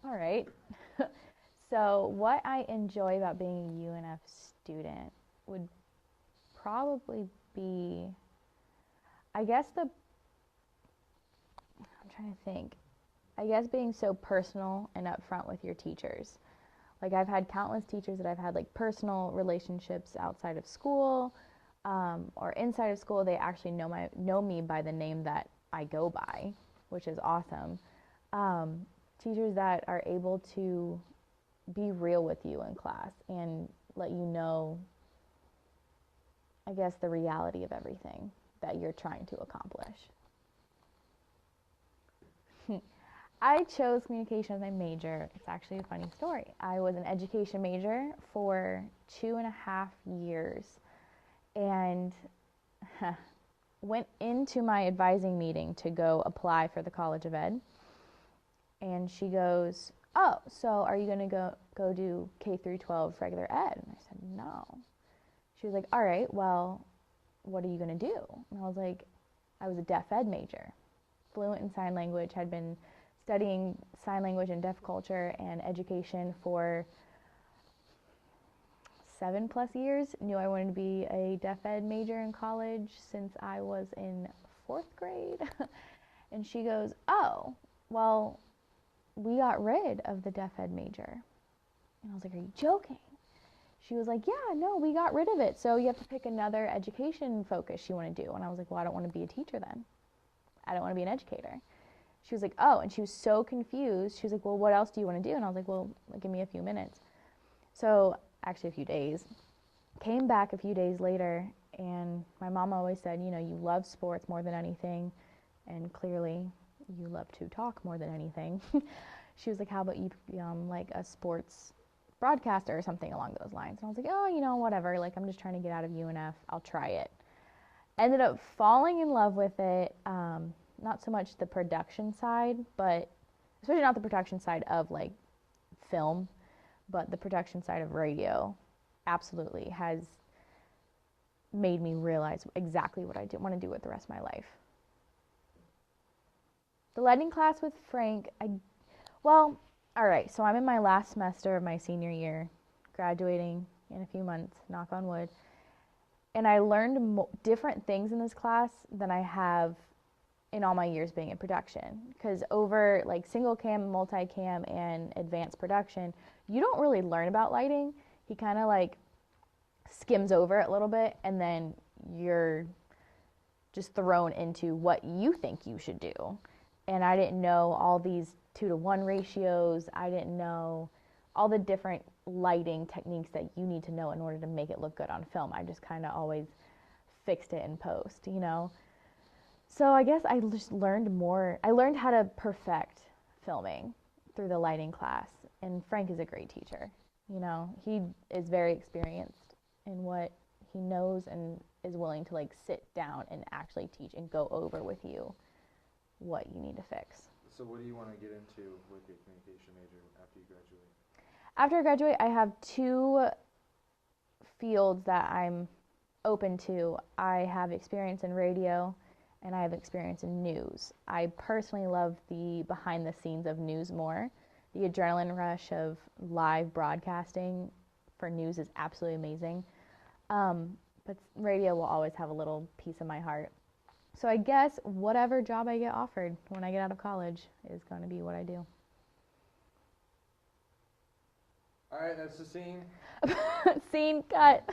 All right. So, what I enjoy about being a UNF student would probably be, I guess, I'm trying to think, I guess being so personal and upfront with your teachers. Like, I've had countless teachers that I've had like personal relationships outside of school or inside of school. They actually know me by the name that I go by, which is awesome. Um, Teachers that are able to be real with you in class and let you know, I guess, the reality of everything that you're trying to accomplish. I chose communication as my major. It's actually a funny story. I was an education major for 2.5 years and went into my advising meeting to go apply for the College of Ed. And she goes, "Oh, so are you going to go do K through 12 regular ed?" And I said, "No." She was like, "All right, well, what are you going to do?" And I was like, I was a deaf ed major, fluent in sign language, had been studying sign language and deaf culture and education for 7+ years. Knew I wanted to be a deaf ed major in college since I was in fourth grade. And she goes, "Oh, well, we got rid of the deaf ed major." And I was like, "Are you joking?" She was like, "Yeah, no, we got rid of it. So you have to pick another education focus you want to do." And I was like, "Well, I don't want to be a teacher then. I don't want to be an educator." She was like, "Oh," and she was so confused. She was like, "Well, what else do you want to do?" And I was like, "Well, give me a few minutes." So actually a few days. Came back a few days later, and my mom always said, you love sports more than anything, and clearly you love to talk more than anything. She was like, "How about you become like a sports broadcaster or something along those lines?" And I was like, "Oh, whatever. Like, I'm just trying to get out of UNF. I'll try it." Ended up falling in love with it. Not so much the production side, but especially not the production side of like film, but the production side of radio absolutely has made me realize exactly what I want to do with the rest of my life. The lighting class with Frank, well, all right, so I'm in my last semester of my senior year, graduating in a few months, knock on wood. And I learned different things in this class than I have in all my years being in production. Because over like single cam, multicam, and advanced production, you don't really learn about lighting. He kind of like skims over it a little bit, and then you're just thrown into what you think you should do. And I didn't know all these 2-to-1 ratios. I didn't know all the different lighting techniques that you need to know in order to make it look good on film. I just kind of always fixed it in post. So I guess I just learned more. I learned how to perfect filming through the lighting class. And Frank is a great teacher. He is very experienced in what he knows and is willing to like sit down and actually teach and go over with you what you need to fix. So what do you want to get into with your communication major after you graduate? After I graduate, I have two fields that I'm open to. I have experience in radio and I have experience in news. I personally love the behind the scenes of news more. The adrenaline rush of live broadcasting for news is absolutely amazing. But radio will always have a little piece of my heart. So I guess whatever job I get offered when I get out of college is going to be what I do. All right, that's the scene. Scene cut.